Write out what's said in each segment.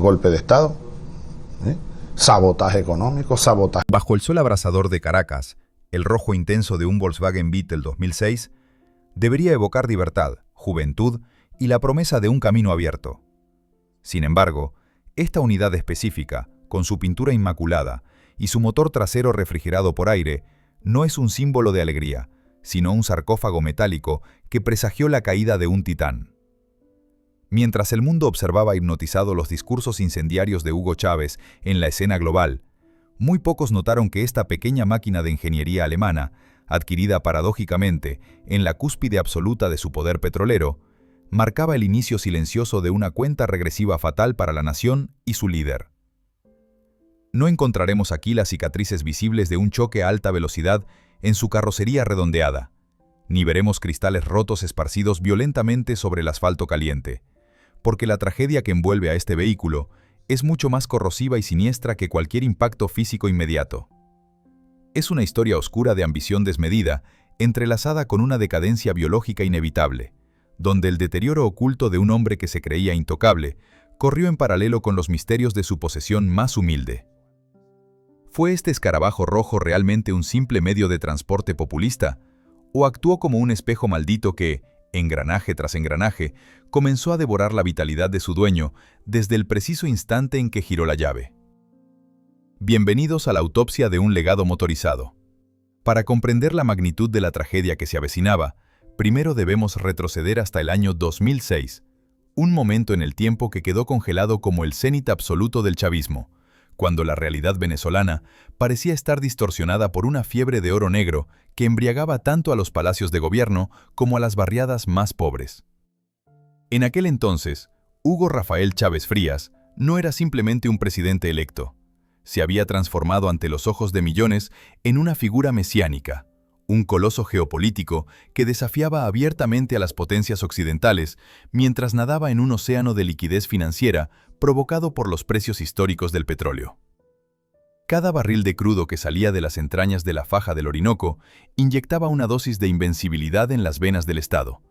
golpe de Estado, ¿eh? Sabotaje económico, sabotaje. Bajo el sol abrasador de Caracas, el rojo intenso de un Volkswagen Beetle 2006 debería evocar libertad, juventud y la promesa de un camino abierto. Sin embargo, esta unidad específica, con su pintura inmaculada y su motor trasero refrigerado por aire, no es un símbolo de alegría, sino un sarcófago metálico que presagió la caída de un titán. Mientras el mundo observaba hipnotizado los discursos incendiarios de Hugo Chávez en la escena global, muy pocos notaron que esta pequeña máquina de ingeniería alemana, adquirida paradójicamente en la cúspide absoluta de su poder petrolero, marcaba el inicio silencioso de una cuenta regresiva fatal para la nación y su líder. No encontraremos aquí las cicatrices visibles de un choque a alta velocidad en su carrocería redondeada, ni veremos cristales rotos esparcidos violentamente sobre el asfalto caliente, porque la tragedia que envuelve a este vehículo es mucho más corrosiva y siniestra que cualquier impacto físico inmediato. Es una historia oscura de ambición desmedida, entrelazada con una decadencia biológica inevitable, donde el deterioro oculto de un hombre que se creía intocable corrió en paralelo con los misterios de su posesión más humilde. ¿Fue este escarabajo rojo realmente un simple medio de transporte populista? ¿O actuó como un espejo maldito que, engranaje tras engranaje, comenzó a devorar la vitalidad de su dueño desde el preciso instante en que giró la llave? Bienvenidos a la autopsia de un legado motorizado. Para comprender la magnitud de la tragedia que se avecinaba, primero debemos retroceder hasta el año 2006, un momento en el tiempo que quedó congelado como el cénit absoluto del chavismo, cuando la realidad venezolana parecía estar distorsionada por una fiebre de oro negro que embriagaba tanto a los palacios de gobierno como a las barriadas más pobres. En aquel entonces, Hugo Rafael Chávez Frías no era simplemente un presidente electo. Se había transformado ante los ojos de millones en una figura mesiánica, un coloso geopolítico que desafiaba abiertamente a las potencias occidentales mientras nadaba en un océano de liquidez financiera provocado por los precios históricos del petróleo. Cada barril de crudo que salía de las entrañas de la faja del Orinoco inyectaba una dosis de invencibilidad en las venas del Estado,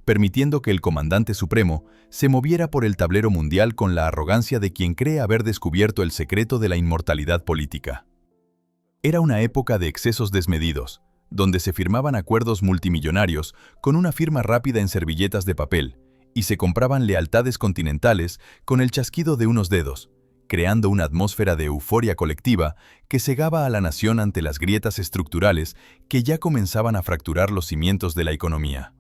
permitiendo que el comandante supremo se moviera por el tablero mundial con la arrogancia de quien cree haber descubierto el secreto de la inmortalidad política. Era una época de excesos desmedidos, donde se firmaban acuerdos multimillonarios con una firma rápida en servilletas de papel y se compraban lealtades continentales con el chasquido de unos dedos, creando una atmósfera de euforia colectiva que cegaba a la nación ante las grietas estructurales que ya comenzaban a fracturar los cimientos de la economía.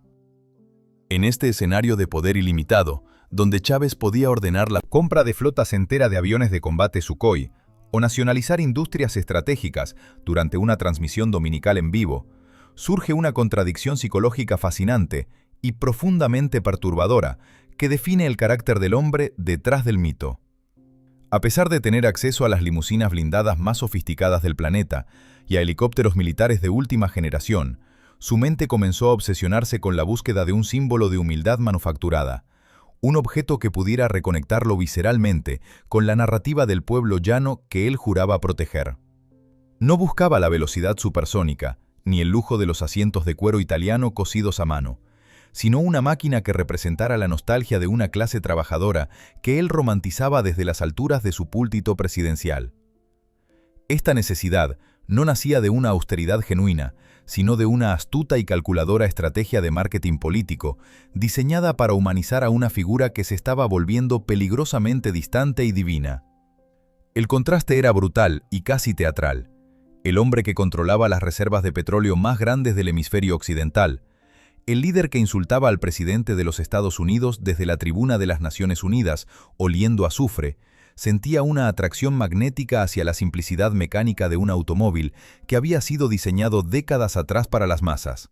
En este escenario de poder ilimitado, donde Chávez podía ordenar la compra de flotas enteras de aviones de combate Sukhoi o nacionalizar industrias estratégicas durante una transmisión dominical en vivo, surge una contradicción psicológica fascinante y profundamente perturbadora que define el carácter del hombre detrás del mito. A pesar de tener acceso a las limusinas blindadas más sofisticadas del planeta y a helicópteros militares de última generación, su mente comenzó a obsesionarse con la búsqueda de un símbolo de humildad manufacturada, un objeto que pudiera reconectarlo visceralmente con la narrativa del pueblo llano que él juraba proteger. No buscaba la velocidad supersónica, ni el lujo de los asientos de cuero italiano cosidos a mano, sino una máquina que representara la nostalgia de una clase trabajadora que él romantizaba desde las alturas de su púlpito presidencial. Esta necesidad no nacía de una austeridad genuina, sino de una astuta y calculadora estrategia de marketing político, diseñada para humanizar a una figura que se estaba volviendo peligrosamente distante y divina. El contraste era brutal y casi teatral. El hombre que controlaba las reservas de petróleo más grandes del hemisferio occidental, el líder que insultaba al presidente de los Estados Unidos desde la tribuna de las Naciones Unidas, oliendo a azufre, sentía una atracción magnética hacia la simplicidad mecánica de un automóvil que había sido diseñado décadas atrás para las masas.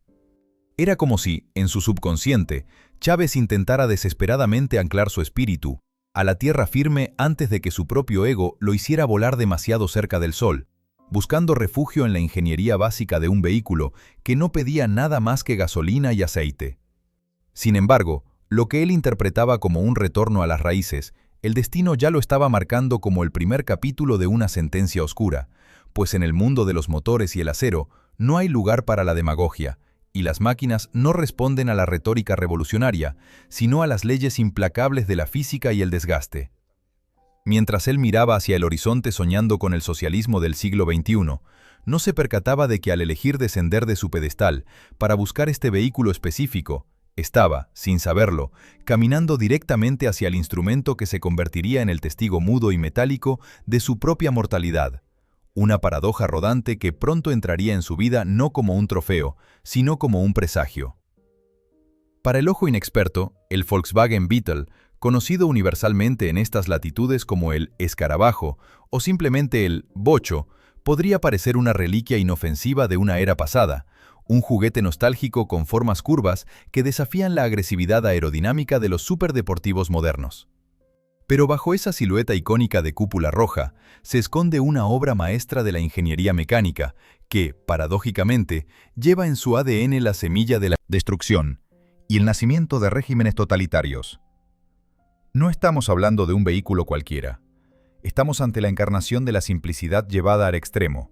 Era como si, en su subconsciente, Chávez intentara desesperadamente anclar su espíritu a la tierra firme antes de que su propio ego lo hiciera volar demasiado cerca del sol, buscando refugio en la ingeniería básica de un vehículo que no pedía nada más que gasolina y aceite. Sin embargo, lo que él interpretaba como un retorno a las raíces, el destino ya lo estaba marcando como el primer capítulo de una sentencia oscura, pues en el mundo de los motores y el acero no hay lugar para la demagogia, y las máquinas no responden a la retórica revolucionaria, sino a las leyes implacables de la física y el desgaste. Mientras él miraba hacia el horizonte soñando con el socialismo del siglo XXI, no se percataba de que al elegir descender de su pedestal para buscar este vehículo específico, estaba, sin saberlo, caminando directamente hacia el instrumento que se convertiría en el testigo mudo y metálico de su propia mortalidad. Una paradoja rodante que pronto entraría en su vida no como un trofeo, sino como un presagio. Para el ojo inexperto, el Volkswagen Beetle, conocido universalmente en estas latitudes como el escarabajo o simplemente el bocho, podría parecer una reliquia inofensiva de una era pasada, un juguete nostálgico con formas curvas que desafían la agresividad aerodinámica de los superdeportivos modernos. Pero bajo esa silueta icónica de cúpula roja, se esconde una obra maestra de la ingeniería mecánica que, paradójicamente, lleva en su ADN la semilla de la destrucción y el nacimiento de regímenes totalitarios. No estamos hablando de un vehículo cualquiera. Estamos ante la encarnación de la simplicidad llevada al extremo.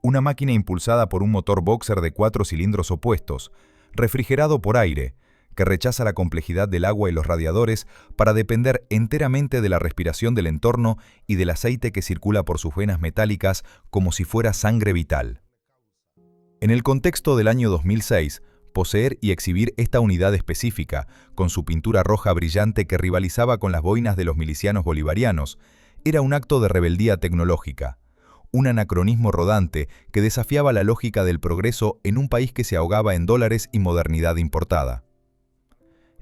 Una máquina impulsada por un motor boxer de 4 cilindros opuestos, refrigerado por aire, que rechaza la complejidad del agua y los radiadores para depender enteramente de la respiración del entorno y del aceite que circula por sus venas metálicas como si fuera sangre vital. En el contexto del año 2006, poseer y exhibir esta unidad específica, con su pintura roja brillante que rivalizaba con las boinas de los milicianos bolivarianos, era un acto de rebeldía tecnológica, un anacronismo rodante que desafiaba la lógica del progreso en un país que se ahogaba en dólares y modernidad importada.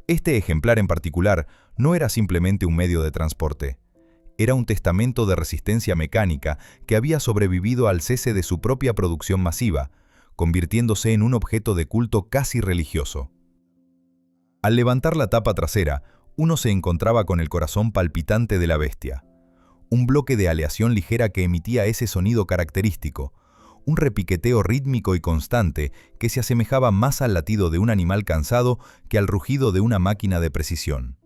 Este ejemplar en particular no era simplemente un medio de transporte. Era un testamento de resistencia mecánica que había sobrevivido al cese de su propia producción masiva, convirtiéndose en un objeto de culto casi religioso. Al levantar la tapa trasera, uno se encontraba con el corazón palpitante de la bestia. Un bloque de aleación ligera que emitía ese sonido característico, un repiqueteo rítmico y constante que se asemejaba más al latido de un animal cansado que al rugido de una máquina de precisión.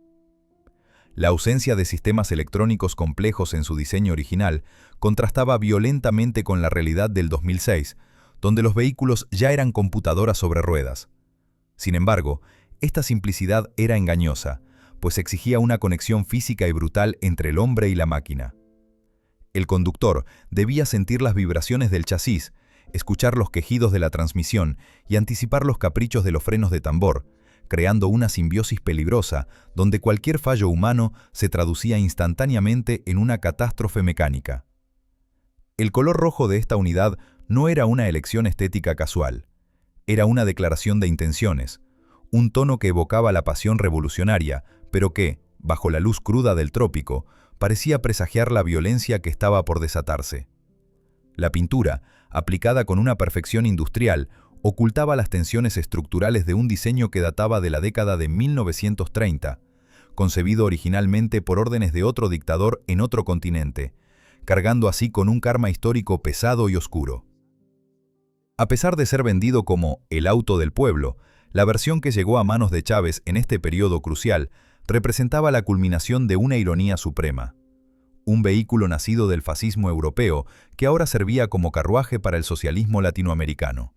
La ausencia de sistemas electrónicos complejos en su diseño original contrastaba violentamente con la realidad del 2006, donde los vehículos ya eran computadoras sobre ruedas. Sin embargo, esta simplicidad era engañosa, pues exigía una conexión física y brutal entre el hombre y la máquina. El conductor debía sentir las vibraciones del chasis, escuchar los quejidos de la transmisión y anticipar los caprichos de los frenos de tambor, creando una simbiosis peligrosa donde cualquier fallo humano se traducía instantáneamente en una catástrofe mecánica. El color rojo de esta unidad no era una elección estética casual, era una declaración de intenciones, un tono que evocaba la pasión revolucionaria, pero que, bajo la luz cruda del trópico, parecía presagiar la violencia que estaba por desatarse. La pintura, aplicada con una perfección industrial, ocultaba las tensiones estructurales de un diseño que databa de la década de 1930, concebido originalmente por órdenes de otro dictador en otro continente, cargando así con un karma histórico pesado y oscuro. A pesar de ser vendido como el auto del pueblo, la versión que llegó a manos de Chávez en este periodo crucial representaba la culminación de una ironía suprema. Un vehículo nacido del fascismo europeo que ahora servía como carruaje para el socialismo latinoamericano.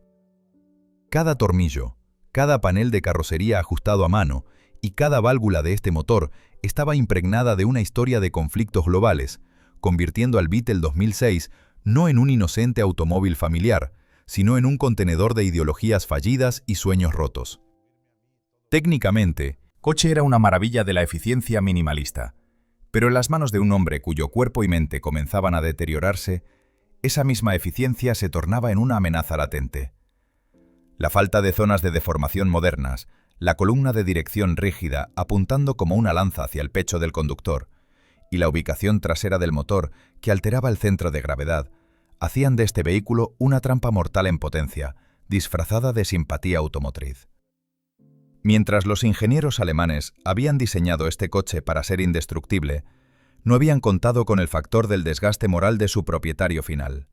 Cada tornillo, cada panel de carrocería ajustado a mano y cada válvula de este motor estaba impregnada de una historia de conflictos globales, convirtiendo al Beetle 2006 no en un inocente automóvil familiar, sino en un contenedor de ideologías fallidas y sueños rotos. Técnicamente, coche era una maravilla de la eficiencia minimalista, pero en las manos de un hombre cuyo cuerpo y mente comenzaban a deteriorarse, esa misma eficiencia se tornaba en una amenaza latente. La falta de zonas de deformación modernas, la columna de dirección rígida apuntando como una lanza hacia el pecho del conductor, y la ubicación trasera del motor que alteraba el centro de gravedad, hacían de este vehículo una trampa mortal en potencia, disfrazada de simpatía automotriz. Mientras los ingenieros alemanes habían diseñado este coche para ser indestructible, no habían contado con el factor del desgaste moral de su propietario final.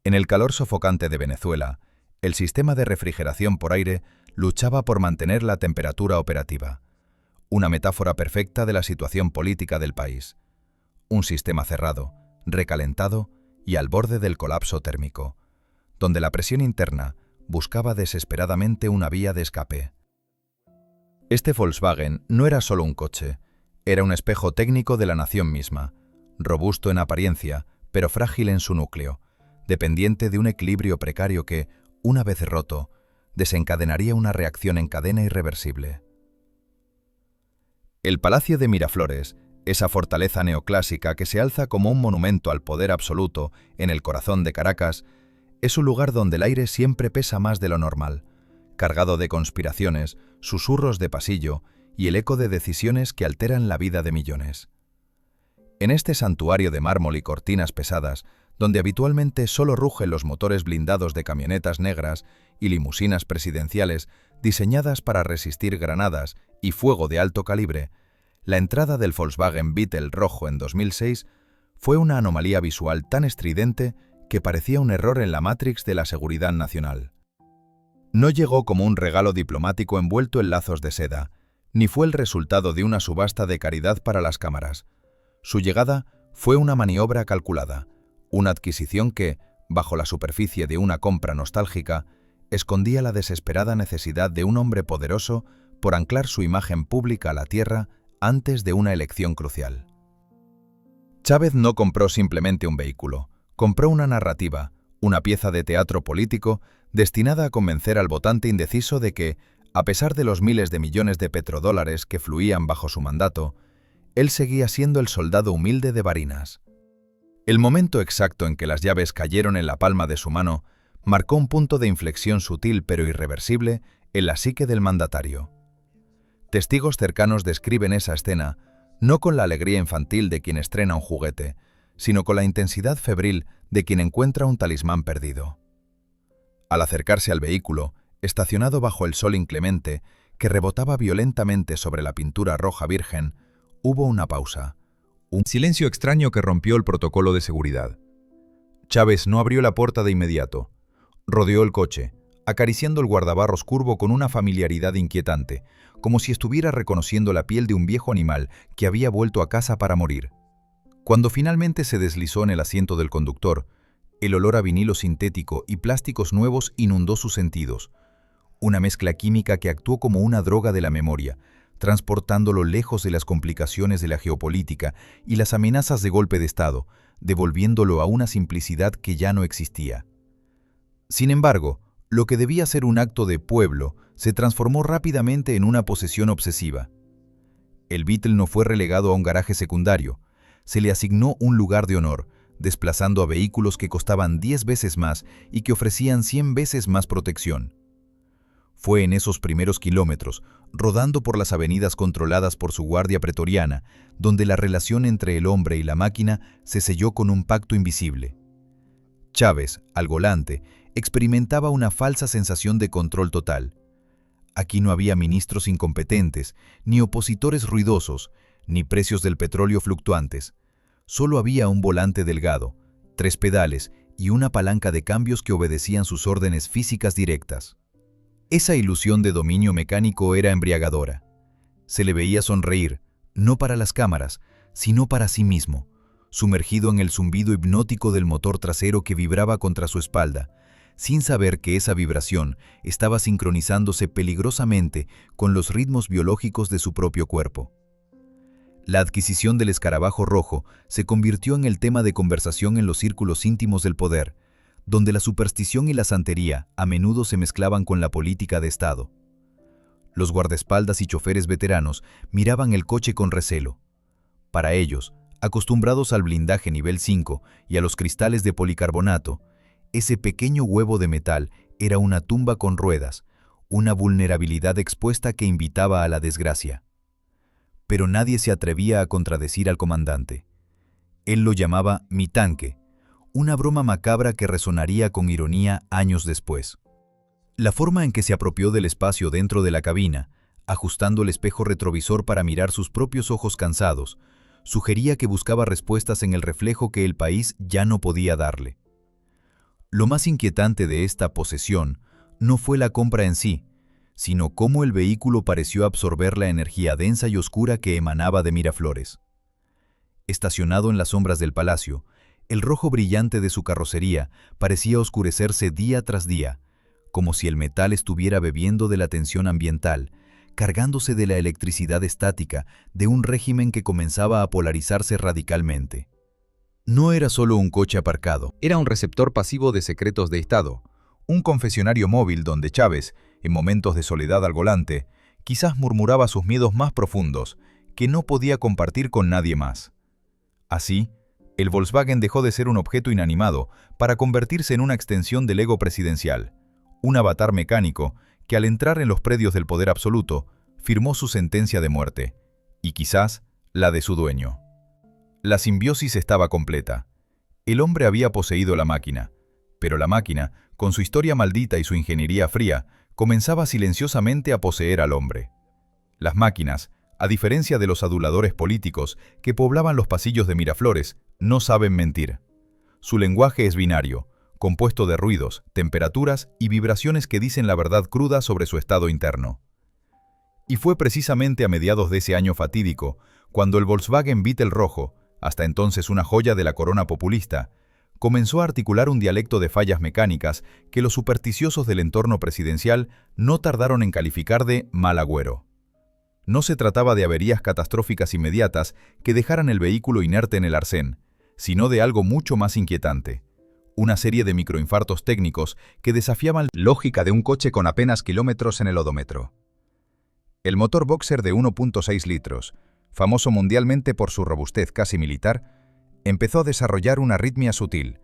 En el calor sofocante de Venezuela, el sistema de refrigeración por aire luchaba por mantener la temperatura operativa, una metáfora perfecta de la situación política del país. Un sistema cerrado, recalentado y al borde del colapso térmico, donde la presión interna buscaba desesperadamente una vía de escape. Este Volkswagen no era solo un coche, Era un espejo técnico de la nación misma, robusto en apariencia, pero frágil en su núcleo, dependiente de un equilibrio precario que, una vez roto, desencadenaría una reacción en cadena irreversible. El Palacio de Miraflores, esa fortaleza neoclásica que se alza como un monumento al poder absoluto en el corazón de Caracas, es un lugar donde el aire siempre pesa más de lo normal, cargado de conspiraciones, susurros de pasillo y el eco de decisiones que alteran la vida de millones. En este santuario de mármol y cortinas pesadas, donde habitualmente solo rugen los motores blindados de camionetas negras y limusinas presidenciales diseñadas para resistir granadas y fuego de alto calibre, la entrada del Volkswagen Beetle rojo en 2006 fue una anomalía visual tan estridente que parecía un error en la Matrix de la seguridad nacional. No llegó como un regalo diplomático envuelto en lazos de seda, ni fue el resultado de una subasta de caridad para las cámaras. Su llegada fue una maniobra calculada, una adquisición que, bajo la superficie de una compra nostálgica, escondía la desesperada necesidad de un hombre poderoso por anclar su imagen pública a la tierra antes de una elección crucial. Chávez no compró simplemente un vehículo, compró una narrativa, una pieza de teatro político destinada a convencer al votante indeciso de que, a pesar de los miles de millones de petrodólares que fluían bajo su mandato, él seguía siendo el soldado humilde de Barinas. El momento exacto en que las llaves cayeron en la palma de su mano marcó un punto de inflexión sutil pero irreversible en la psique del mandatario. Testigos cercanos describen esa escena no con la alegría infantil de quien estrena un juguete, sino con la intensidad febril de quien encuentra un talismán perdido. Al acercarse al vehículo, estacionado bajo el sol inclemente, que rebotaba violentamente sobre la pintura roja virgen, hubo una pausa. Un silencio extraño que rompió el protocolo de seguridad. Chávez no abrió la puerta de inmediato. Rodeó el coche, acariciando el guardabarros curvo con una familiaridad inquietante, como si estuviera reconociendo la piel de un viejo animal que había vuelto a casa para morir. Cuando finalmente se deslizó en el asiento del conductor, el olor a vinilo sintético y plásticos nuevos inundó sus sentidos, una mezcla química que actuó como una droga de la memoria, transportándolo lejos de las complicaciones de la geopolítica y las amenazas de golpe de Estado, devolviéndolo a una simplicidad que ya no existía. Sin embargo, lo que debía ser un acto de pueblo se transformó rápidamente en una posesión obsesiva. El Beetle no fue relegado a un garaje secundario, se le asignó un lugar de honor, desplazando a vehículos que costaban 10 veces más y que ofrecían 100 veces más protección. Fue en esos primeros kilómetros, rodando por las avenidas controladas por su guardia pretoriana, donde la relación entre el hombre y la máquina se selló con un pacto invisible. Chávez, al volante, experimentaba una falsa sensación de control total. Aquí no había ministros incompetentes, ni opositores ruidosos, ni precios del petróleo fluctuantes. Solo había un volante delgado, 3 pedales y una palanca de cambios que obedecían sus órdenes físicas directas. Esa ilusión de dominio mecánico era embriagadora. Se le veía sonreír, no para las cámaras, sino para sí mismo, sumergido en el zumbido hipnótico del motor trasero que vibraba contra su espalda, sin saber que esa vibración estaba sincronizándose peligrosamente con los ritmos biológicos de su propio cuerpo. La adquisición del escarabajo rojo se convirtió en el tema de conversación en los círculos íntimos del poder, donde la superstición y la santería a menudo se mezclaban con la política de Estado. Los guardaespaldas y choferes veteranos miraban el coche con recelo. Para ellos, acostumbrados al blindaje nivel 5 y a los cristales de policarbonato, ese pequeño huevo de metal era una tumba con ruedas, una vulnerabilidad expuesta que invitaba a la desgracia. Pero nadie se atrevía a contradecir al comandante. Él lo llamaba «mi tanque», una broma macabra que resonaría con ironía años después. La forma en que se apropió del espacio dentro de la cabina, ajustando el espejo retrovisor para mirar sus propios ojos cansados, sugería que buscaba respuestas en el reflejo que el país ya no podía darle. Lo más inquietante de esta posesión no fue la compra en sí, sino cómo el vehículo pareció absorber la energía densa y oscura que emanaba de Miraflores. Estacionado en las sombras del palacio, el rojo brillante de su carrocería parecía oscurecerse día tras día, como si el metal estuviera bebiendo de la tensión ambiental, cargándose de la electricidad estática de un régimen que comenzaba a polarizarse radicalmente. No era solo un coche aparcado, era un receptor pasivo de secretos de Estado, un confesionario móvil donde Chávez, en momentos de soledad al volante, quizás murmuraba sus miedos más profundos, que no podía compartir con nadie más. Así, el Volkswagen dejó de ser un objeto inanimado para convertirse en una extensión del ego presidencial, un avatar mecánico que al entrar en los predios del poder absoluto, firmó su sentencia de muerte, y quizás la de su dueño. La simbiosis estaba completa. El hombre había poseído la máquina, pero la máquina, con su historia maldita y su ingeniería fría, comenzaba silenciosamente a poseer al hombre. Las máquinas, a diferencia de los aduladores políticos que poblaban los pasillos de Miraflores, no saben mentir. Su lenguaje es binario, compuesto de ruidos, temperaturas y vibraciones que dicen la verdad cruda sobre su estado interno. Y fue precisamente a mediados de ese año fatídico, cuando el Volkswagen Beetle rojo, hasta entonces una joya de la corona populista, comenzó a articular un dialecto de fallas mecánicas que los supersticiosos del entorno presidencial no tardaron en calificar de mal agüero. No se trataba de averías catastróficas inmediatas que dejaran el vehículo inerte en el arcén, sino de algo mucho más inquietante. Una serie de microinfartos técnicos que desafiaban la lógica de un coche con apenas kilómetros en el odómetro. El motor Boxer de 1.6 litros, famoso mundialmente por su robustez casi militar, empezó a desarrollar una arritmia sutil,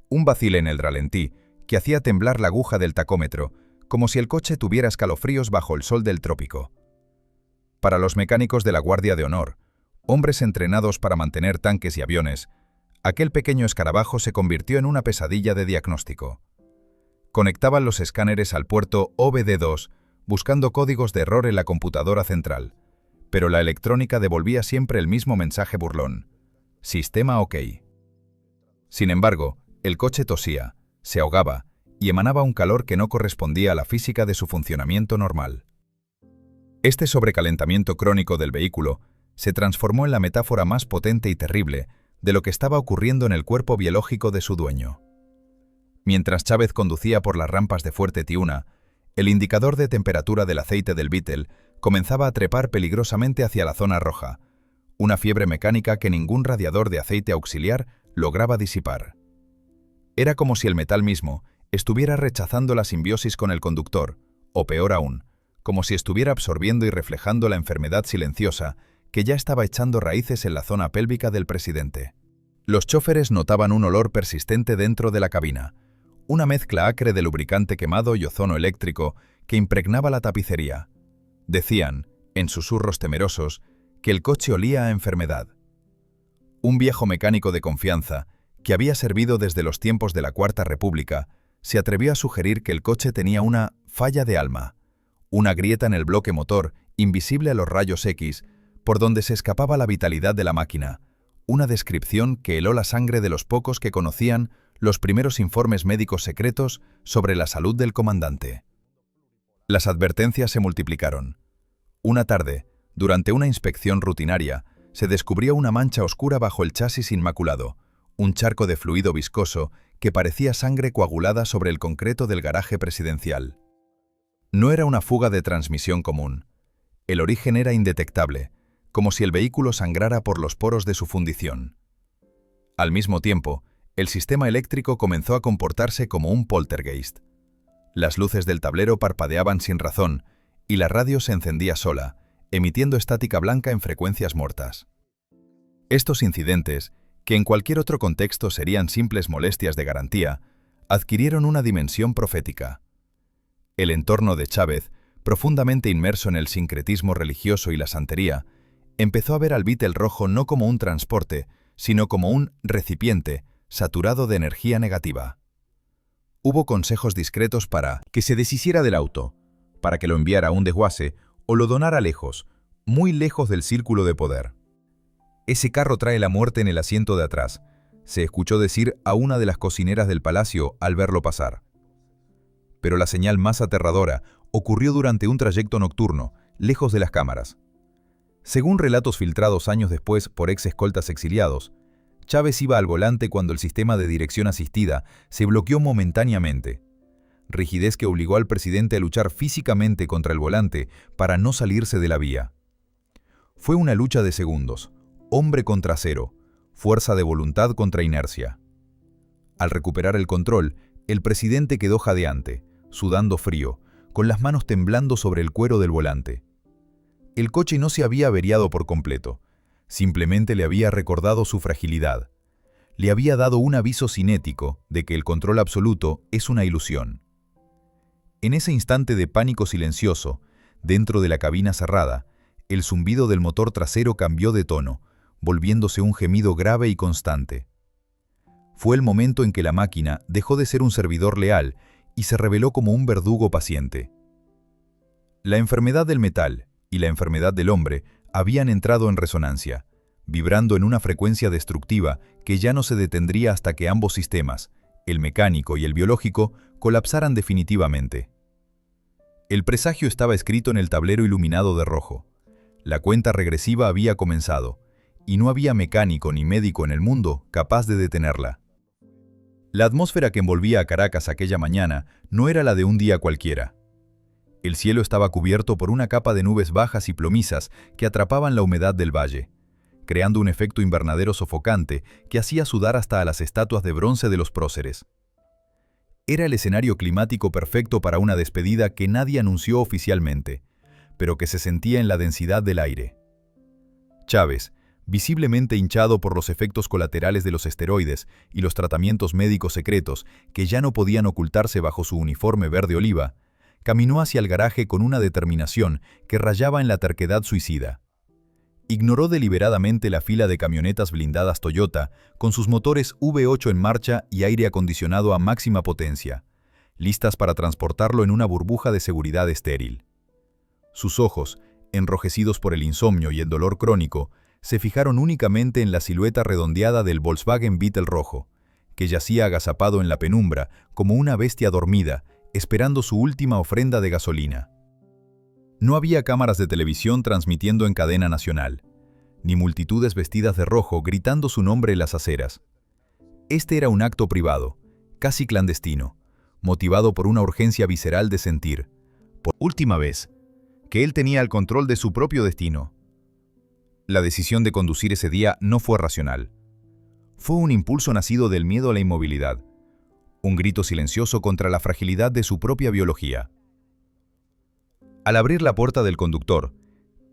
un vacile en el ralentí que hacía temblar la aguja del tacómetro, como si el coche tuviera escalofríos bajo el sol del trópico. Para los mecánicos de la Guardia de Honor, hombres entrenados para mantener tanques y aviones, aquel pequeño escarabajo se convirtió en una pesadilla de diagnóstico. Conectaban los escáneres al puerto OBD2, buscando códigos de error en la computadora central, pero la electrónica devolvía siempre el mismo mensaje burlón: sistema OK. Sin embargo, el coche tosía, se ahogaba y emanaba un calor que no correspondía a la física de su funcionamiento normal. Este sobrecalentamiento crónico del vehículo se transformó en la metáfora más potente y terrible de lo que estaba ocurriendo en el cuerpo biológico de su dueño. Mientras Chávez conducía por las rampas de Fuerte Tiuna, el indicador de temperatura del aceite del Beetle comenzaba a trepar peligrosamente hacia la zona roja, una fiebre mecánica que ningún radiador de aceite auxiliar lograba disipar. Era como si el metal mismo estuviera rechazando la simbiosis con el conductor, o peor aún, como si estuviera absorbiendo y reflejando la enfermedad silenciosa que ya estaba echando raíces en la zona pélvica del presidente. Los chóferes notaban un olor persistente dentro de la cabina, una mezcla acre de lubricante quemado y ozono eléctrico que impregnaba la tapicería. Decían, en susurros temerosos, que el coche olía a enfermedad. Un viejo mecánico de confianza, que había servido desde los tiempos de la Cuarta República, se atrevió a sugerir que el coche tenía una falla de alma, una grieta en el bloque motor, invisible a los rayos X, por donde se escapaba la vitalidad de la máquina, una descripción que heló la sangre de los pocos que conocían los primeros informes médicos secretos sobre la salud del comandante. Las advertencias se multiplicaron. Una tarde, durante una inspección rutinaria, se descubrió una mancha oscura bajo el chasis inmaculado, un charco de fluido viscoso que parecía sangre coagulada sobre el concreto del garaje presidencial. No era una fuga de transmisión común. El origen era indetectable, como si el vehículo sangrara por los poros de su fundición. Al mismo tiempo, el sistema eléctrico comenzó a comportarse como un poltergeist. Las luces del tablero parpadeaban sin razón y la radio se encendía sola, emitiendo estática blanca en frecuencias mortas. Estos incidentes, que en cualquier otro contexto serían simples molestias de garantía, adquirieron una dimensión profética. El entorno de Chávez, profundamente inmerso en el sincretismo religioso y la santería, empezó a ver al Beetle rojo no como un transporte, sino como un recipiente saturado de energía negativa. Hubo consejos discretos para que se deshiciera del auto, para que lo enviara a un desguace o lo donara lejos, muy lejos del círculo de poder. «Ese carro trae la muerte en el asiento de atrás», se escuchó decir a una de las cocineras del palacio al verlo pasar. Pero la señal más aterradora ocurrió durante un trayecto nocturno, lejos de las cámaras. Según relatos filtrados años después por ex-escoltas exiliados, Chávez iba al volante cuando el sistema de dirección asistida se bloqueó momentáneamente. rigidez que obligó al presidente a luchar físicamente contra el volante para no salirse de la vía. Fue una lucha de segundos, hombre contra cero, fuerza de voluntad contra inercia. Al recuperar el control, el presidente quedó jadeante, sudando frío, con las manos temblando sobre el cuero del volante. El coche no se había averiado por completo, simplemente le había recordado su fragilidad. Le había dado un aviso cinético de que el control absoluto es una ilusión. En ese instante de pánico silencioso, dentro de la cabina cerrada, el zumbido del motor trasero cambió de tono, volviéndose un gemido grave y constante. Fue el momento en que la máquina dejó de ser un servidor leal y se reveló como un verdugo paciente. La enfermedad del metal y la enfermedad del hombre habían entrado en resonancia, vibrando en una frecuencia destructiva que ya no se detendría hasta que ambos sistemas, el mecánico y el biológico, colapsaran definitivamente. El presagio estaba escrito en el tablero iluminado de rojo. La cuenta regresiva había comenzado, y no había mecánico ni médico en el mundo capaz de detenerla. La atmósfera que envolvía a Caracas aquella mañana no era la de un día cualquiera. El cielo estaba cubierto por una capa de nubes bajas y plomizas que atrapaban la humedad del valle, creando un efecto invernadero sofocante que hacía sudar hasta a las estatuas de bronce de los próceres. Era el escenario climático perfecto para una despedida que nadie anunció oficialmente, pero que se sentía en la densidad del aire. Chávez, visiblemente hinchado por los efectos colaterales de los esteroides y los tratamientos médicos secretos que ya no podían ocultarse bajo su uniforme verde oliva, caminó hacia el garaje con una determinación que rayaba en la terquedad suicida. Ignoró deliberadamente la fila de camionetas blindadas Toyota con sus motores V8 en marcha y aire acondicionado a máxima potencia, listas para transportarlo en una burbuja de seguridad estéril. Sus ojos, enrojecidos por el insomnio y el dolor crónico, se fijaron únicamente en la silueta redondeada del Volkswagen Beetle rojo, que yacía agazapado en la penumbra como una bestia dormida, esperando su última ofrenda de gasolina. No había cámaras de televisión transmitiendo en cadena nacional, ni multitudes vestidas de rojo gritando su nombre en las aceras. Este era un acto privado, casi clandestino, motivado por una urgencia visceral de sentir, por última vez, que él tenía el control de su propio destino. La decisión de conducir ese día no fue racional. Fue un impulso nacido del miedo a la inmovilidad, un grito silencioso contra la fragilidad de su propia biología. Al abrir la puerta del conductor,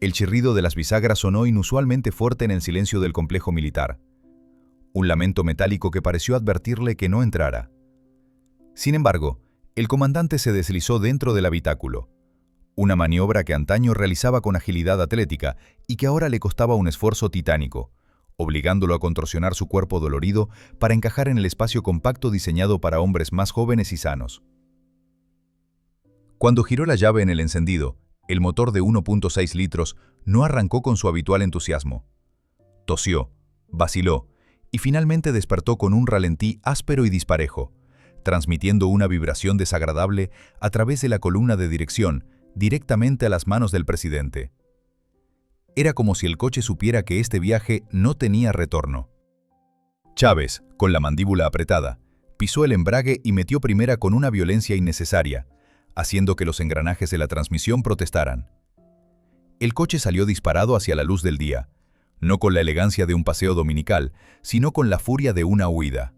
el chirrido de las bisagras sonó inusualmente fuerte en el silencio del complejo militar. Un lamento metálico que pareció advertirle que no entrara. Sin embargo, el comandante se deslizó dentro del habitáculo, una maniobra que antaño realizaba con agilidad atlética y que ahora le costaba un esfuerzo titánico, obligándolo a contorsionar su cuerpo dolorido para encajar en el espacio compacto diseñado para hombres más jóvenes y sanos. Cuando giró la llave en el encendido, el motor de 1.6 litros no arrancó con su habitual entusiasmo. Tosió, vaciló y finalmente despertó con un ralentí áspero y disparejo, transmitiendo una vibración desagradable a través de la columna de dirección directamente a las manos del presidente. Era como si el coche supiera que este viaje no tenía retorno. Chávez, con la mandíbula apretada, pisó el embrague y metió primera con una violencia innecesaria, haciendo que los engranajes de la transmisión protestaran. El coche salió disparado hacia la luz del día, no con la elegancia de un paseo dominical, sino con la furia de una huida.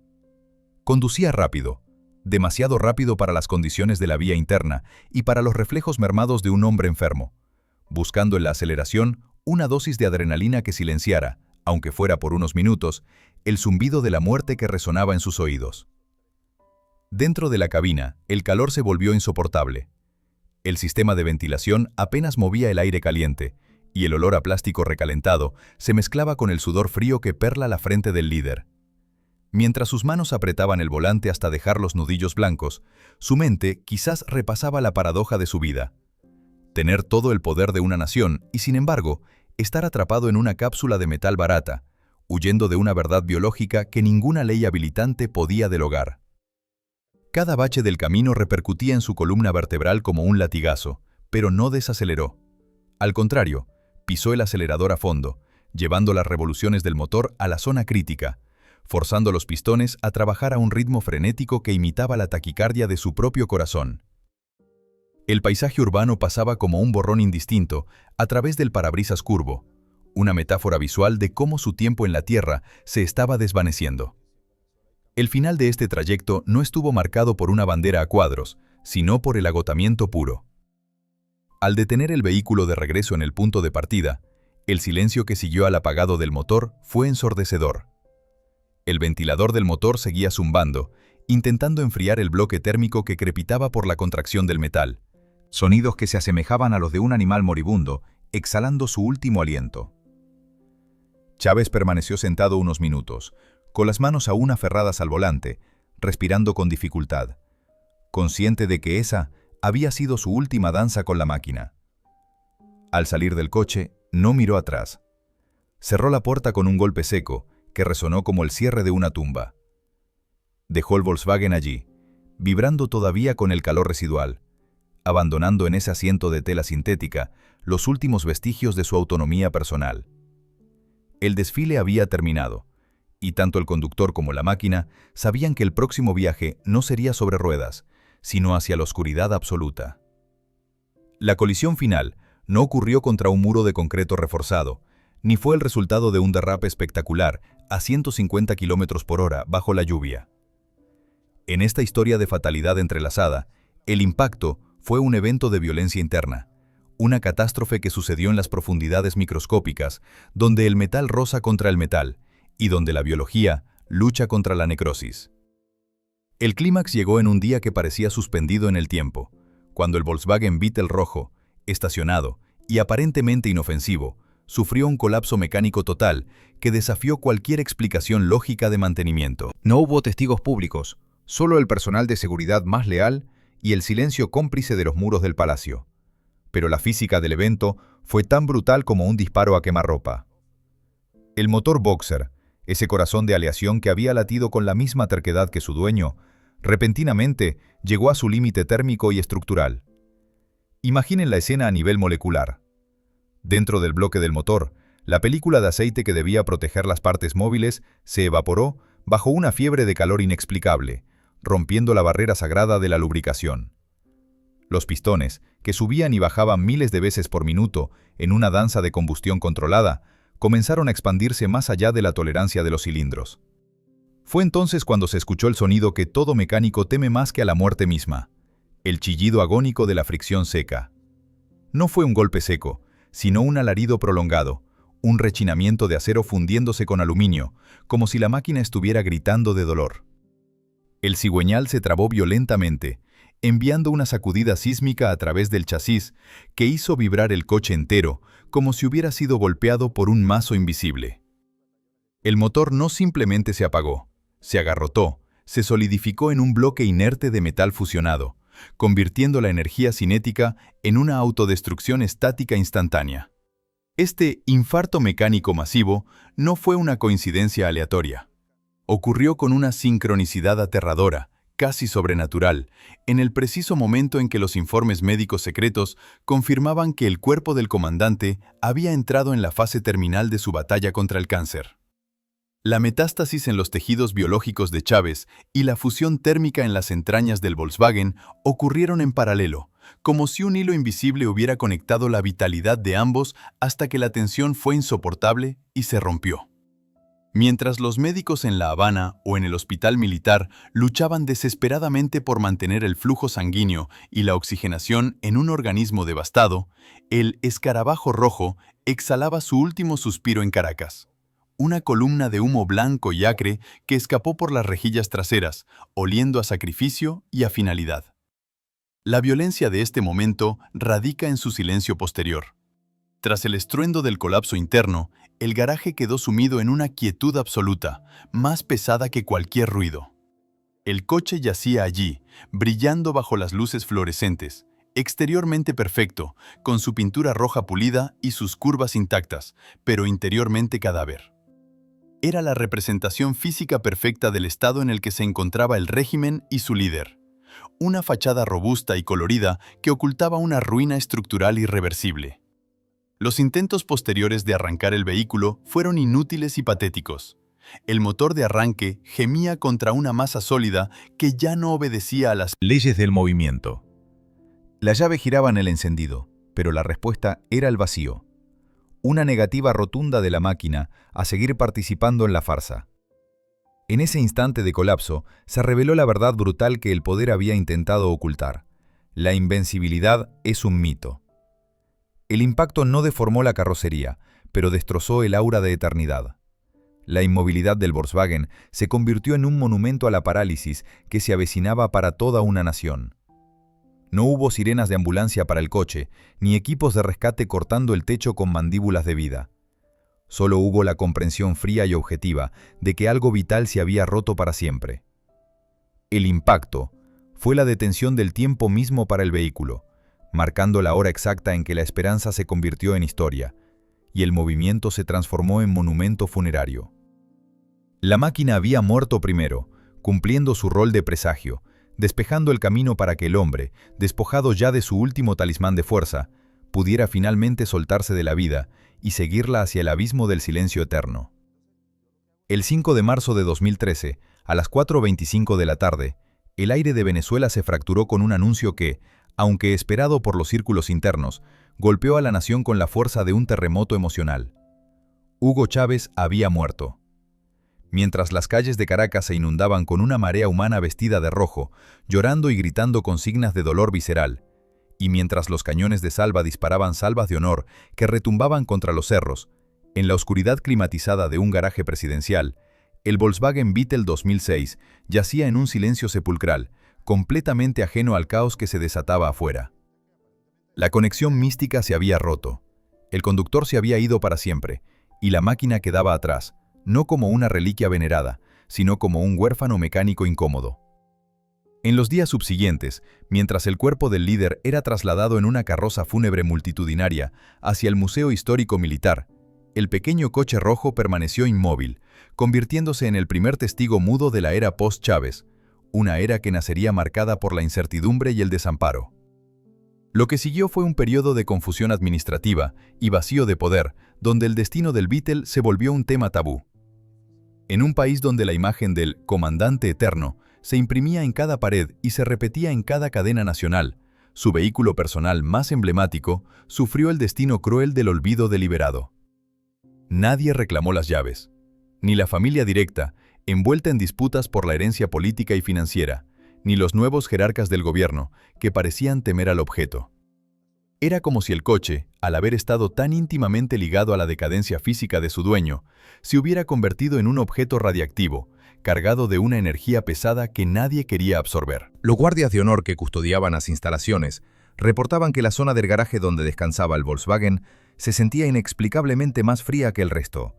Conducía rápido, demasiado rápido para las condiciones de la vía interna y para los reflejos mermados de un hombre enfermo, buscando en la aceleración una dosis de adrenalina que silenciara, aunque fuera por unos minutos, el zumbido de la muerte que resonaba en sus oídos. Dentro de la cabina, el calor se volvió insoportable. El sistema de ventilación apenas movía el aire caliente, y el olor a plástico recalentado se mezclaba con el sudor frío que perla la frente del líder. Mientras sus manos apretaban el volante hasta dejar los nudillos blancos, su mente quizás repasaba la paradoja de su vida. Tener todo el poder de una nación y, sin embargo, estar atrapado en una cápsula de metal barata, huyendo de una verdad biológica que ninguna ley habilitante podía derogar. Cada bache del camino repercutía en su columna vertebral como un latigazo, pero no desaceleró. Al contrario, pisó el acelerador a fondo, llevando las revoluciones del motor a la zona crítica, forzando los pistones a trabajar a un ritmo frenético que imitaba la taquicardia de su propio corazón. El paisaje urbano pasaba como un borrón indistinto a través del parabrisas curvo, una metáfora visual de cómo su tiempo en la Tierra se estaba desvaneciendo. El final de este trayecto no estuvo marcado por una bandera a cuadros, sino por el agotamiento puro. Al detener el vehículo de regreso en el punto de partida, el silencio que siguió al apagado del motor fue ensordecedor. El ventilador del motor seguía zumbando, intentando enfriar el bloque térmico que crepitaba por la contracción del metal. Sonidos que se asemejaban a los de un animal moribundo, exhalando su último aliento. Chávez permaneció sentado unos minutos, con las manos aún aferradas al volante, respirando con dificultad, consciente de que esa había sido su última danza con la máquina. Al salir del coche, no miró atrás. Cerró la puerta con un golpe seco, que resonó como el cierre de una tumba. Dejó el Volkswagen allí, vibrando todavía con el calor residual, abandonando en ese asiento de tela sintética los últimos vestigios de su autonomía personal. El desfile había terminado, y tanto el conductor como la máquina sabían que el próximo viaje no sería sobre ruedas, sino hacia la oscuridad absoluta. La colisión final no ocurrió contra un muro de concreto reforzado, ni fue el resultado de un derrape espectacular a 150 km/h bajo la lluvia. En esta historia de fatalidad entrelazada, el impacto fue un evento de violencia interna, una catástrofe que sucedió en las profundidades microscópicas, donde el metal roza contra el metal y donde la biología lucha contra la necrosis. El clímax llegó en un día que parecía suspendido en el tiempo, cuando el Volkswagen Beetle rojo, estacionado y aparentemente inofensivo, sufrió un colapso mecánico total que desafió cualquier explicación lógica de mantenimiento. No hubo testigos públicos, solo el personal de seguridad más leal y el silencio cómplice de los muros del palacio. Pero la física del evento fue tan brutal como un disparo a quemarropa. El motor Boxer, ese corazón de aleación que había latido con la misma terquedad que su dueño, repentinamente llegó a su límite térmico y estructural. Imaginen la escena a nivel molecular. Dentro del bloque del motor, la película de aceite que debía proteger las partes móviles se evaporó bajo una fiebre de calor inexplicable, rompiendo la barrera sagrada de la lubricación. Los pistones, que subían y bajaban miles de veces por minuto en una danza de combustión controlada, comenzaron a expandirse más allá de la tolerancia de los cilindros. Fue entonces cuando se escuchó el sonido que todo mecánico teme más que a la muerte misma, el chillido agónico de la fricción seca. No fue un golpe seco, sino un alarido prolongado, un rechinamiento de acero fundiéndose con aluminio, como si la máquina estuviera gritando de dolor. El cigüeñal se trabó violentamente, enviando una sacudida sísmica a través del chasis que hizo vibrar el coche entero, como si hubiera sido golpeado por un mazo invisible. El motor no simplemente se apagó, se agarrotó, se solidificó en un bloque inerte de metal fusionado, convirtiendo la energía cinética en una autodestrucción estática instantánea. Este infarto mecánico masivo no fue una coincidencia aleatoria. Ocurrió con una sincronicidad aterradora, casi sobrenatural, en el preciso momento en que los informes médicos secretos confirmaban que el cuerpo del comandante había entrado en la fase terminal de su batalla contra el cáncer. La metástasis en los tejidos biológicos de Chávez y la fusión térmica en las entrañas del Volkswagen ocurrieron en paralelo, como si un hilo invisible hubiera conectado la vitalidad de ambos hasta que la tensión fue insoportable y se rompió. Mientras los médicos en La Habana o en el hospital militar luchaban desesperadamente por mantener el flujo sanguíneo y la oxigenación en un organismo devastado, el escarabajo rojo exhalaba su último suspiro en Caracas. Una columna de humo blanco y acre que escapó por las rejillas traseras, oliendo a sacrificio y a finalidad. La violencia de este momento radica en su silencio posterior. Tras el estruendo del colapso interno, el garaje quedó sumido en una quietud absoluta, más pesada que cualquier ruido. El coche yacía allí, brillando bajo las luces fluorescentes, exteriormente perfecto, con su pintura roja pulida y sus curvas intactas, pero interiormente cadáver. Era la representación física perfecta del estado en el que se encontraba el régimen y su líder. Una fachada robusta y colorida que ocultaba una ruina estructural irreversible. Los intentos posteriores de arrancar el vehículo fueron inútiles y patéticos. El motor de arranque gemía contra una masa sólida que ya no obedecía a las leyes del movimiento. La llave giraba en el encendido, pero la respuesta era el vacío. Una negativa rotunda de la máquina a seguir participando en la farsa. En ese instante de colapso, se reveló la verdad brutal que el poder había intentado ocultar. La invencibilidad es un mito. El impacto no deformó la carrocería, pero destrozó el aura de eternidad. La inmovilidad del Volkswagen se convirtió en un monumento a la parálisis que se avecinaba para toda una nación. No hubo sirenas de ambulancia para el coche, ni equipos de rescate cortando el techo con mandíbulas de vida. Solo hubo la comprensión fría y objetiva de que algo vital se había roto para siempre. El impacto fue la detención del tiempo mismo para el vehículo, marcando la hora exacta en que la esperanza se convirtió en historia, y el movimiento se transformó en monumento funerario. La máquina había muerto primero, cumpliendo su rol de presagio, despejando el camino para que el hombre, despojado ya de su último talismán de fuerza, pudiera finalmente soltarse de la vida y seguirla hacia el abismo del silencio eterno. El 5 de marzo de 2013, a las 4:25 de la tarde, el aire de Venezuela se fracturó con un anuncio que, aunque esperado por los círculos internos, golpeó a la nación con la fuerza de un terremoto emocional. Hugo Chávez había muerto. Mientras las calles de Caracas se inundaban con una marea humana vestida de rojo, llorando y gritando consignas de dolor visceral, y mientras los cañones de salva disparaban salvas de honor que retumbaban contra los cerros, en la oscuridad climatizada de un garaje presidencial, el Volkswagen Beetle 2006 yacía en un silencio sepulcral, completamente ajeno al caos que se desataba afuera. La conexión mística se había roto, el conductor se había ido para siempre, y la máquina quedaba atrás, no como una reliquia venerada, sino como un huérfano mecánico incómodo. En los días subsiguientes, mientras el cuerpo del líder era trasladado en una carroza fúnebre multitudinaria hacia el Museo Histórico Militar, el pequeño coche rojo permaneció inmóvil, convirtiéndose en el primer testigo mudo de la era post-Chávez, una era que nacería marcada por la incertidumbre y el desamparo. Lo que siguió fue un periodo de confusión administrativa y vacío de poder, donde el destino del Beetle se volvió un tema tabú. En un país donde la imagen del comandante eterno se imprimía en cada pared y se repetía en cada cadena nacional, su vehículo personal más emblemático sufrió el destino cruel del olvido deliberado. Nadie reclamó las llaves, ni la familia directa, envuelta en disputas por la herencia política y financiera, ni los nuevos jerarcas del gobierno, que parecían temer al objeto. Era como si el coche, al haber estado tan íntimamente ligado a la decadencia física de su dueño, se hubiera convertido en un objeto radiactivo, cargado de una energía pesada que nadie quería absorber. Los guardias de honor que custodiaban las instalaciones reportaban que la zona del garaje donde descansaba el Volkswagen se sentía inexplicablemente más fría que el resto,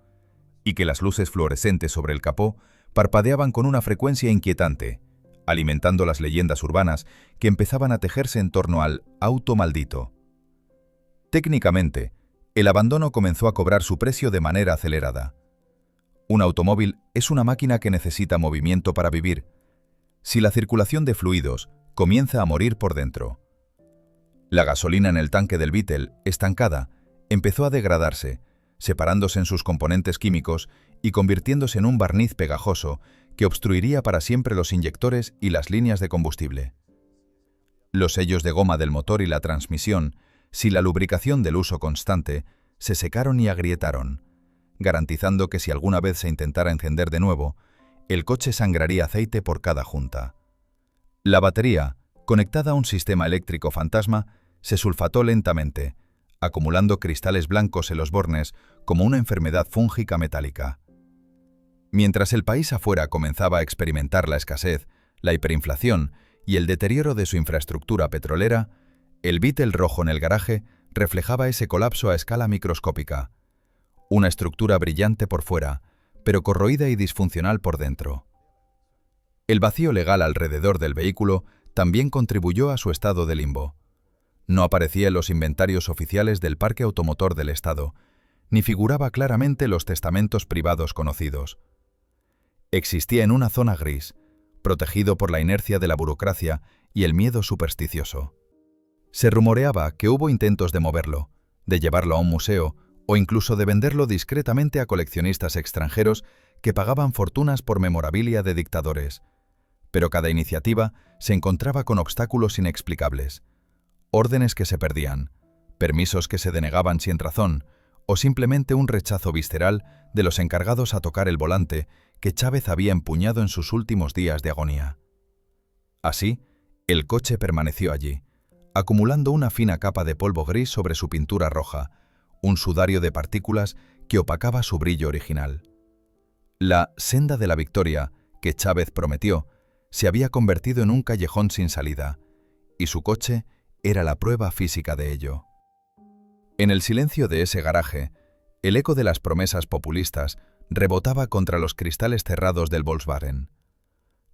y que las luces fluorescentes sobre el capó parpadeaban con una frecuencia inquietante, alimentando las leyendas urbanas que empezaban a tejerse en torno al auto maldito. Técnicamente, el abandono comenzó a cobrar su precio de manera acelerada. Un automóvil es una máquina que necesita movimiento para vivir. Si la circulación de fluidos comienza a morir por dentro. La gasolina en el tanque del Beetle, estancada, empezó a degradarse, separándose en sus componentes químicos y convirtiéndose en un barniz pegajoso que obstruiría para siempre los inyectores y las líneas de combustible. Los sellos de goma del motor y la transmisión, sin la lubricación del uso constante, se secaron y agrietaron, garantizando que si alguna vez se intentara encender de nuevo, el coche sangraría aceite por cada junta. La batería, conectada a un sistema eléctrico fantasma, se sulfató lentamente, acumulando cristales blancos en los bornes como una enfermedad fúngica metálica. Mientras el país afuera comenzaba a experimentar la escasez, la hiperinflación y el deterioro de su infraestructura petrolera, el Beetle rojo en el garaje reflejaba ese colapso a escala microscópica. Una estructura brillante por fuera, pero corroída y disfuncional por dentro. El vacío legal alrededor del vehículo también contribuyó a su estado de limbo. No aparecía en los inventarios oficiales del parque automotor del Estado, ni figuraba claramente los testamentos privados conocidos. Existía en una zona gris, protegido por la inercia de la burocracia y el miedo supersticioso. Se rumoreaba que hubo intentos de moverlo, de llevarlo a un museo o incluso de venderlo discretamente a coleccionistas extranjeros que pagaban fortunas por memorabilia de dictadores. Pero cada iniciativa se encontraba con obstáculos inexplicables. Órdenes que se perdían, permisos que se denegaban sin razón, o simplemente un rechazo visceral de los encargados a tocar el volante que Chávez había empuñado en sus últimos días de agonía. Así, el coche permaneció allí, acumulando una fina capa de polvo gris sobre su pintura roja, un sudario de partículas que opacaba su brillo original. La senda de la victoria, que Chávez prometió, se había convertido en un callejón sin salida, y su coche era la prueba física de ello. En el silencio de ese garaje, el eco de las promesas populistas rebotaba contra los cristales cerrados del Volkswagen.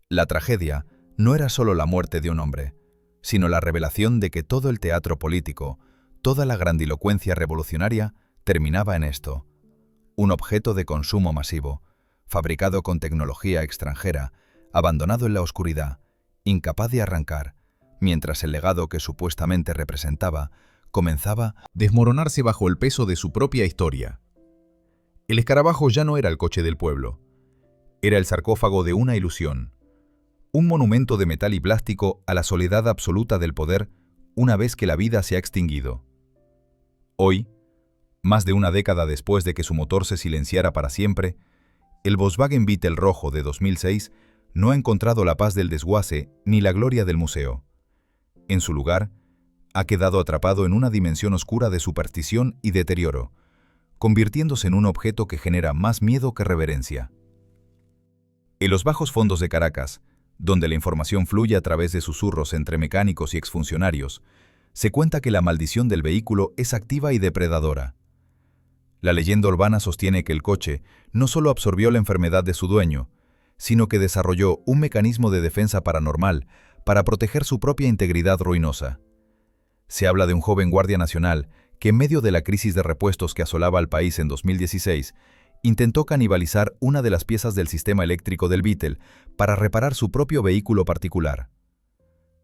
La tragedia no era solo la muerte de un hombre, sino la revelación de que todo el teatro político, toda la grandilocuencia revolucionaria, terminaba en esto: un objeto de consumo masivo, fabricado con tecnología extranjera, abandonado en la oscuridad, incapaz de arrancar, mientras el legado que supuestamente representaba comenzaba a desmoronarse bajo el peso de su propia historia. El escarabajo ya no era el coche del pueblo, era el sarcófago de una ilusión, un monumento de metal y plástico a la soledad absoluta del poder una vez que la vida se ha extinguido. Hoy, más de una década después de que su motor se silenciara para siempre, el Volkswagen Beetle rojo de 2006 no ha encontrado la paz del desguace ni la gloria del museo. En su lugar, ha quedado atrapado en una dimensión oscura de superstición y deterioro, convirtiéndose en un objeto que genera más miedo que reverencia. En los bajos fondos de Caracas, donde la información fluye a través de susurros entre mecánicos y exfuncionarios, se cuenta que la maldición del vehículo es activa y depredadora. La leyenda urbana sostiene que el coche no solo absorbió la enfermedad de su dueño, sino que desarrolló un mecanismo de defensa paranormal para proteger su propia integridad ruinosa. Se habla de un joven guardia nacional que, en medio de la crisis de repuestos que asolaba al país en 2016, intentó canibalizar una de las piezas del sistema eléctrico del Beetle para reparar su propio vehículo particular.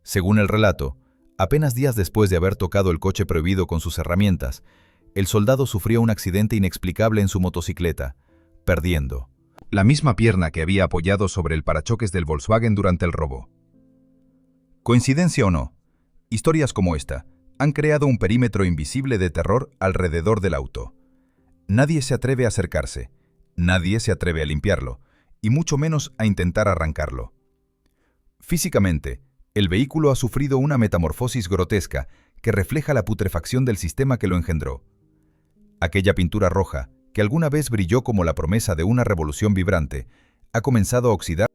Según el relato, apenas días después de haber tocado el coche prohibido con sus herramientas, el soldado sufrió un accidente inexplicable en su motocicleta, perdiendo la misma pierna que había apoyado sobre el parachoques del Volkswagen durante el robo. Coincidencia o no, historias como esta han creado un perímetro invisible de terror alrededor del auto. Nadie se atreve a acercarse, nadie se atreve a limpiarlo, y mucho menos a intentar arrancarlo. Físicamente, el vehículo ha sufrido una metamorfosis grotesca que refleja la putrefacción del sistema que lo engendró. Aquella pintura roja, que alguna vez brilló como la promesa de una revolución vibrante, ha comenzado a oxidar